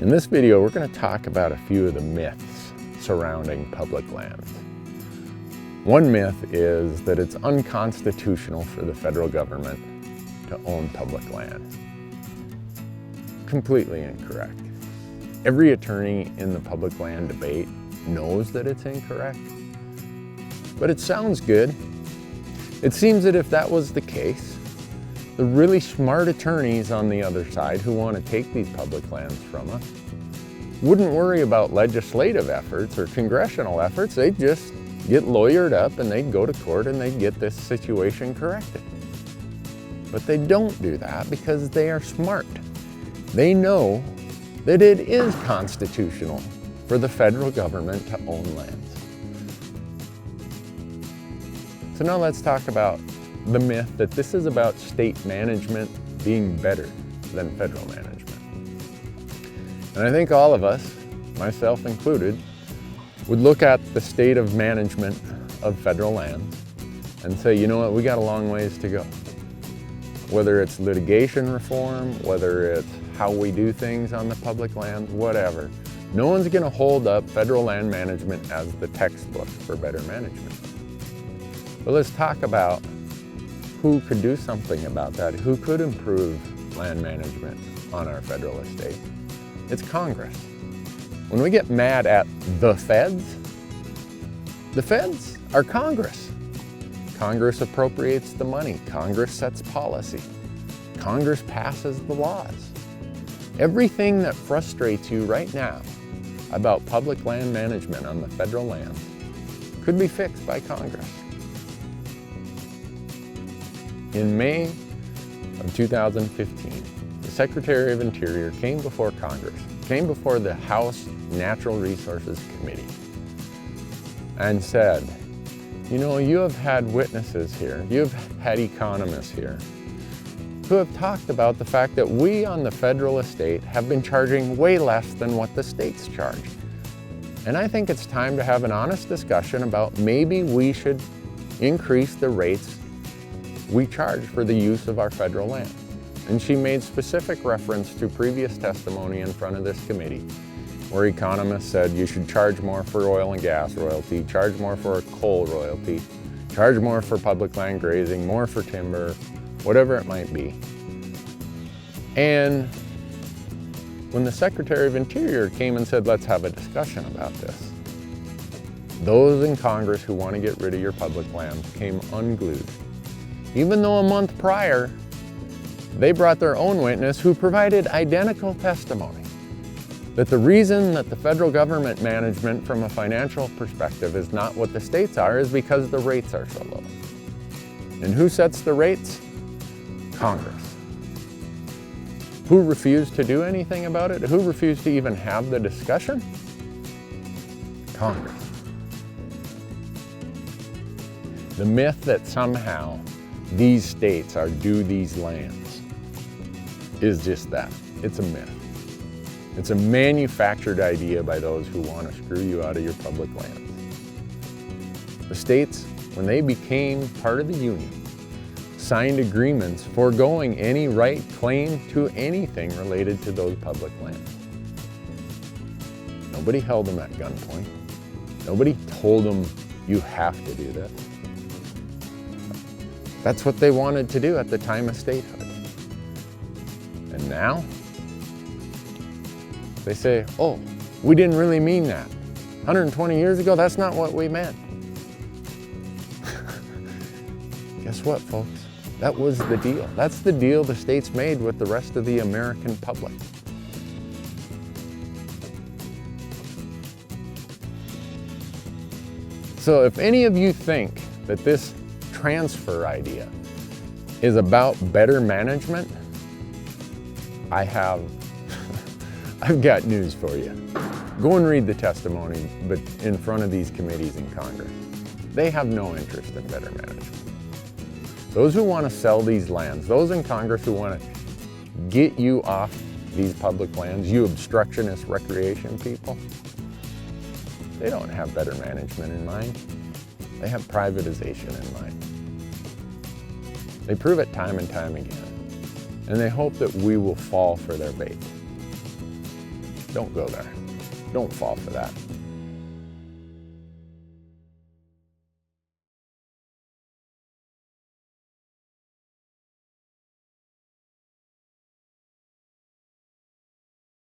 In this video, we're going to talk about a few of the myths surrounding public lands. One myth is that it's unconstitutional for the federal government to own public land. Completely incorrect. Every attorney in the public land debate knows that it's incorrect, but it sounds good. It seems that if that was the case, the really smart attorneys on the other side who want to take these public lands from us wouldn't worry about legislative efforts or congressional efforts. They'd just get lawyered up and they'd go to court and they'd get this situation corrected. But they don't do that because they are smart. They know that it is constitutional for the federal government to own lands. So now let's talk about the myth that this is about state management being better than federal management. And I think all of us, myself included, would look at the state of management of federal lands and say, you know what, we got a long ways to go. Whether it's litigation reform, whether it's how we do things on the public lands, whatever. No one's going to hold up federal land management as the textbook for better management. But let's talk about who could do something about that, who could improve land management on our federal estate. It's Congress. When we get mad at the feds are Congress. Congress appropriates the money. Congress sets policy. Congress passes the laws. Everything that frustrates you right now about public land management on the federal lands could be fixed by Congress. In May of 2015, the Secretary of Interior came before Congress, came before the House Natural Resources Committee, and said, you know, you have had witnesses here, you've had economists here, who have talked about the fact that we on the federal estate have been charging way less than what the states charge. And I think it's time to have an honest discussion about maybe we should increase the rates we charge for the use of our federal lands. And she made specific reference to previous testimony in front of this committee, where economists said you should charge more for oil and gas royalty, charge more for coal royalty, charge more for public land grazing, more for timber, whatever it might be. And when the Secretary of Interior came and said, let's have a discussion about this, those in Congress who want to get rid of your public lands came unglued. Even though a month prior, they brought their own witness who provided identical testimony that the reason that the federal government management from a financial perspective is not what the states are is because the rates are so low. And who sets the rates? Congress. Who refused to do anything about it? Who refused to even have the discussion? Congress. The myth that somehow these states are due these lands is just that. It's a myth. It's a manufactured idea by those who want to screw you out of your public lands. The states, when they became part of the Union, signed agreements foregoing any right claim to anything related to those public lands. Nobody held them at gunpoint. Nobody told them, you have to do this. That's what they wanted to do at the time of statehood. And now, they say, oh, we didn't really mean that. 120 years ago, that's not what we meant. Guess what, folks? That was the deal. That's the deal the states made with the rest of the American public. So if any of you think that this transfer idea is about better management, I've got news for you. Go and read the testimony but in front of these committees in Congress. They have no interest in better management. Those who want to sell these lands, those in Congress who want to get you off these public lands, you obstructionist recreation people, they don't have better management in mind. They have privatization in mind. They prove it time and time again, and they hope that we will fall for their bait. Don't go there. Don't fall for that.